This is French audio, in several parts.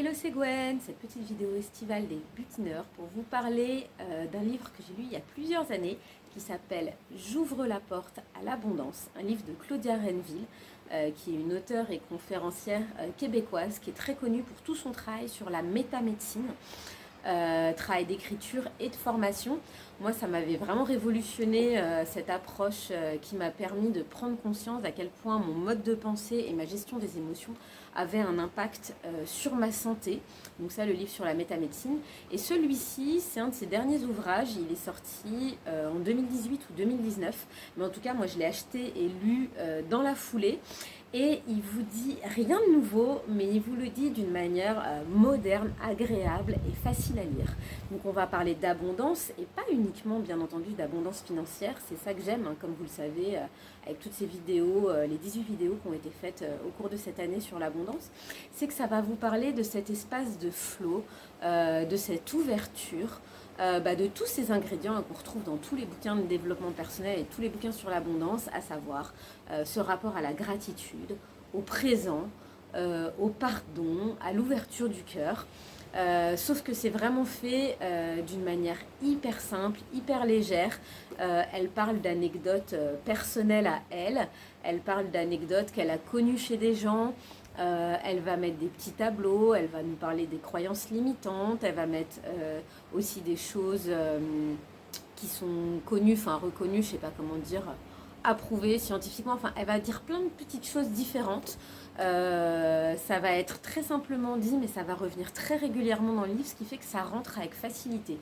Hello, c'est Gwen, cette petite vidéo estivale des butineurs pour vous parler d'un livre que j'ai lu il y a plusieurs années qui s'appelle J'ouvre la porte à l'abondance, un livre de Claudia Renville qui est une auteure et conférencière québécoise qui est très connue pour tout son travail sur la métamédecine. Travail d'écriture et de formation. Moi, ça m'avait vraiment révolutionné cette approche qui m'a permis de prendre conscience à quel point mon mode de pensée et ma gestion des émotions avaient un impact sur ma santé. Donc ça, le livre sur la métamédecine. Et celui-ci, c'est un de ses derniers ouvrages. Il est sorti en 2018 ou 2019. Mais en tout cas, moi, je l'ai acheté et lu dans la foulée. Et il vous dit rien de nouveau, mais il vous le dit d'une manière moderne, agréable et facile à lire. Donc on va parler d'abondance, et pas uniquement bien entendu d'abondance financière, c'est ça que j'aime, hein, comme vous le savez, avec toutes ces vidéos, les 18 vidéos qui ont été faites au cours de cette année sur l'abondance, c'est que ça va vous parler de cet espace de flow, de cette ouverture, de tous ces ingrédients qu'on retrouve dans tous les bouquins de développement personnel et tous les bouquins sur l'abondance, à savoir ce rapport à la gratitude, au présent, au pardon, à l'ouverture du cœur. Sauf que c'est vraiment fait d'une manière hyper simple, hyper légère. Elle parle d'anecdotes personnelles à elle. Elle parle d'anecdotes qu'elle a connues chez des gens. Elle va mettre des petits tableaux, elle va nous parler des croyances limitantes, elle va mettre aussi des choses qui sont connues, enfin reconnues, je sais pas comment dire, approuvées scientifiquement. Enfin, elle va dire plein de petites choses différentes. Ça va être très simplement dit, mais ça va revenir très régulièrement dans le livre, ce qui fait que ça rentre avec facilité.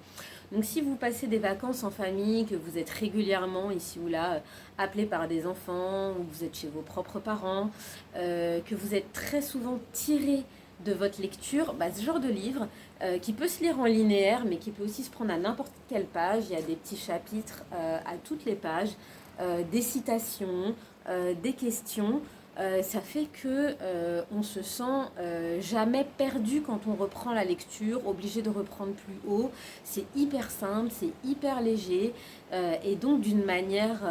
Donc si vous passez des vacances en famille, que vous êtes régulièrement ici ou là appelé par des enfants, ou vous êtes chez vos propres parents, que vous êtes très souvent tiré de votre lecture, ce genre de livre qui peut se lire en linéaire, mais qui peut aussi se prendre à n'importe quelle page. Il y a des petits chapitres à toutes les pages, des citations, des questions. Ça fait que on se sent jamais perdu quand on reprend la lecture, obligé de reprendre plus haut. C'est hyper simple, c'est hyper léger et donc d'une manière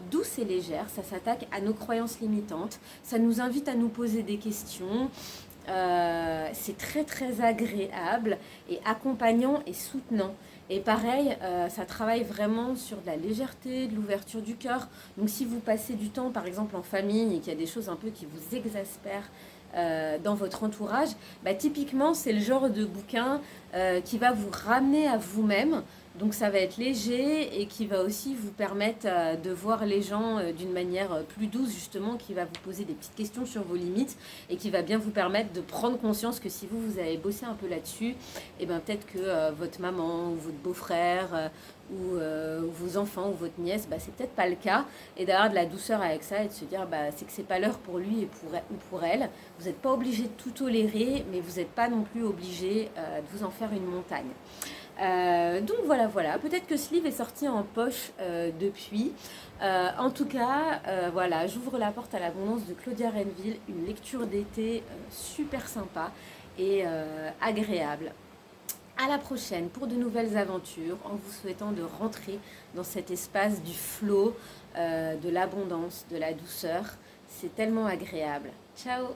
douce et légère, ça s'attaque à nos croyances limitantes, ça nous invite à nous poser des questions. C'est très très agréable et accompagnant et soutenant. Et pareil, ça travaille vraiment sur de la légèreté, de l'ouverture du cœur. Donc si vous passez du temps par exemple en famille et qu'il y a des choses un peu qui vous exaspèrent dans votre entourage, typiquement c'est le genre de bouquin qui va vous ramener à vous-même. Donc ça va être léger et qui va aussi vous permettre de voir les gens d'une manière plus douce justement, qui va vous poser des petites questions sur vos limites et qui va bien vous permettre de prendre conscience que si vous avez bossé un peu là-dessus, et peut-être que votre maman ou votre beau-frère ou vos enfants ou votre nièce, c'est peut-être pas le cas, et d'avoir de la douceur avec ça et de se dire c'est que c'est pas l'heure pour lui et ou pour elle. Vous n'êtes pas obligé de tout tolérer, mais vous n'êtes pas non plus obligé de vous en faire une montagne. Donc voilà, peut-être que ce livre est sorti en poche depuis. En tout cas, voilà, J'ouvre la porte à l'abondance de Claudia Renville, une lecture d'été super sympa et agréable. À la prochaine pour de nouvelles aventures, en vous souhaitant de rentrer dans cet espace du flow, de l'abondance, de la douceur. C'est tellement agréable. Ciao!